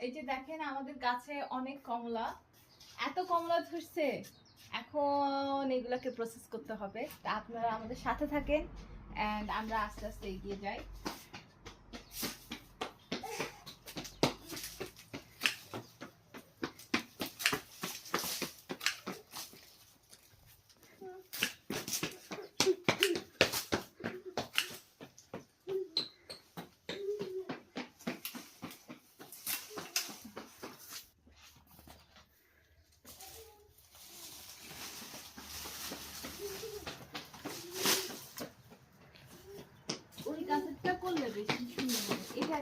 এই যে দেখেন আমাদের গাছে অনেক কমলা, এত কমলা ধরছে। এখন এগুলোকে প্রসেস করতে হবে। তা আপনারা আমাদের সাথে থাকেন এন্ড আমরা আস্তে আস্তে এগিয়ে যাই। ওই গাছটা করলে বেশি সুন্দর হবে। এটা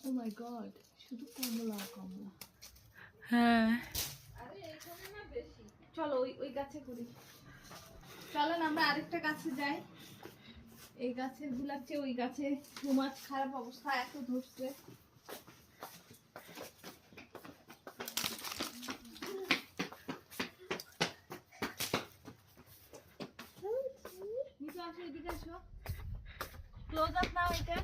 ও মাই গড, শুধু কমলা কমলা। হ্যাঁ চলো ওই গাছে করি। চলেন আমরা আরেকটা গাছে যাই। এই গাছের গুলার চেয়ে ওই গাছে টু মাছ খারাপ অবস্থা, এত ধরছে। নিচে আসো, এদিকে আসো, ক্লোজ আপ নাও এটা।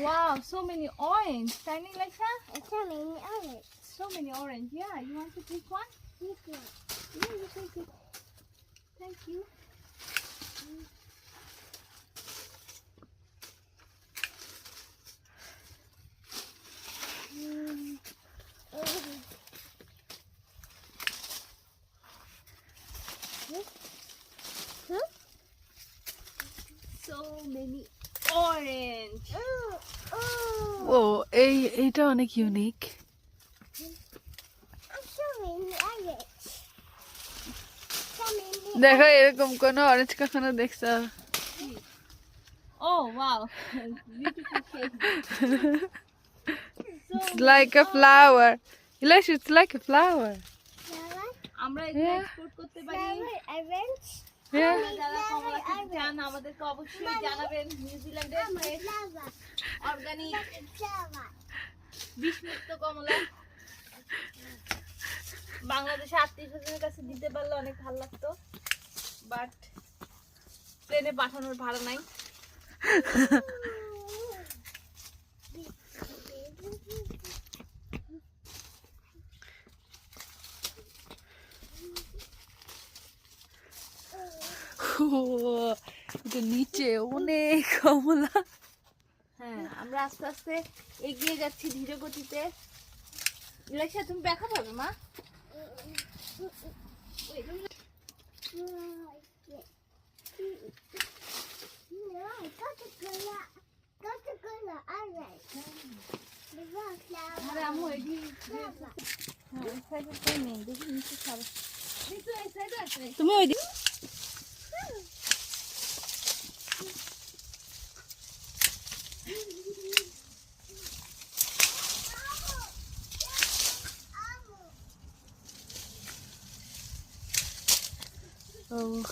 Wow, so many orange. Tiny Laisha? So many others. So many orange. Yeah, you want to pick one? This one. Yeah, you can pick. Thank you. So many orange. ও এইটা অনেক unique. So many others. So many. দেখো এরকম কোন orange কখনো দেখছো? Oh wow, beautiful shape. It's like a flower. Elish, it's like a flower. Flower. আমরা এগুলো Yeah. Export করতে পারি। Flower orange. Yeah. আপনারা যারা কমলা খেতে চান আমাদেরকে অবশ্যই জানাবেন। নিউজিল্যান্ডের ফ্রেশ Flower. Organic Flower. বিষমুক্ত কমলা বাংলাদেশে আত্মীয়স্বজনের কাছে দিতে পারলে অনেক ভালো লাগতো, বাট প্লেনে পাঠানোর ভাড়া নাই। এটা নিচে অনেক কমলা। হ্যাঁ, আমরা আস্তে আস্তে এগিয়ে যাচ্ছি ধীরে গতিতে। ইলেকশা তুমি দেখা পাবে মা? আরে আম্মু এডি হ্যাঁ এই সাইডে তো নেই, দেখি নিচে ছাড়ো। নিচে এই সাইডে আছে। তুমি ওই দিকে Oh.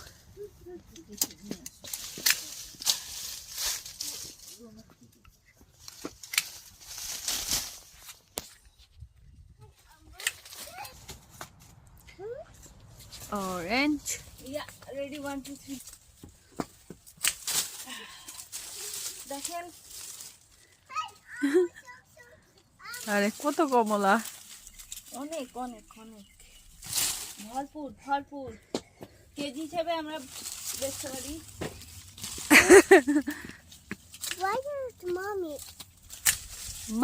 Orange. ইয়া রেডি 1 2 3 দেখেন আরে কত কমলা। অনেক অনেক অনেক ভরপুর ভরপুর। কেজি হিসেবে আমরা বেচতে পারি। Why is mommy?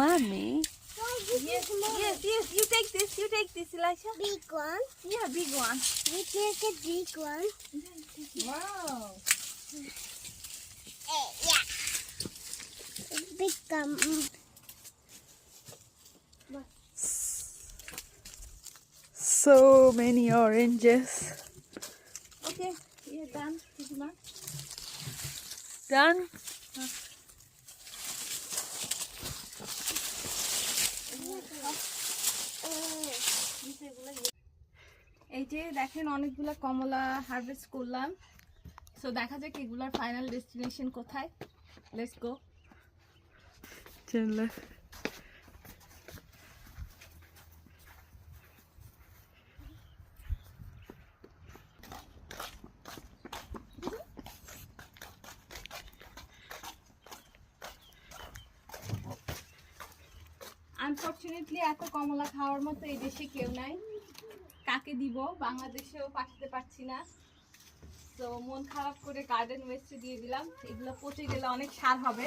Mommy. Why is Yes, mommy? yes, yes. You take this, Elisha. Big one. Yeah, big one. We take a big one. Wow. Yeah. Big So many oranges. Okay, you're done. Kizima. Done? এই যে দেখেন অনেকগুলা কমলা harvest করলাম। So দেখা যাক এগুলার final destination কোথায়। Let's go. Chandler. Unfortunately এত কমলা খাওয়ার মতো এই দেশে কেউ নাই। কাকে দিব, বাংলাদেশেও পাঠাতে পারছি না। তো মন খারাপ করে গার্ডেন ওয়েস্টে দিয়ে দিলাম। এগুলো পচে গেলে অনেক সার হবে।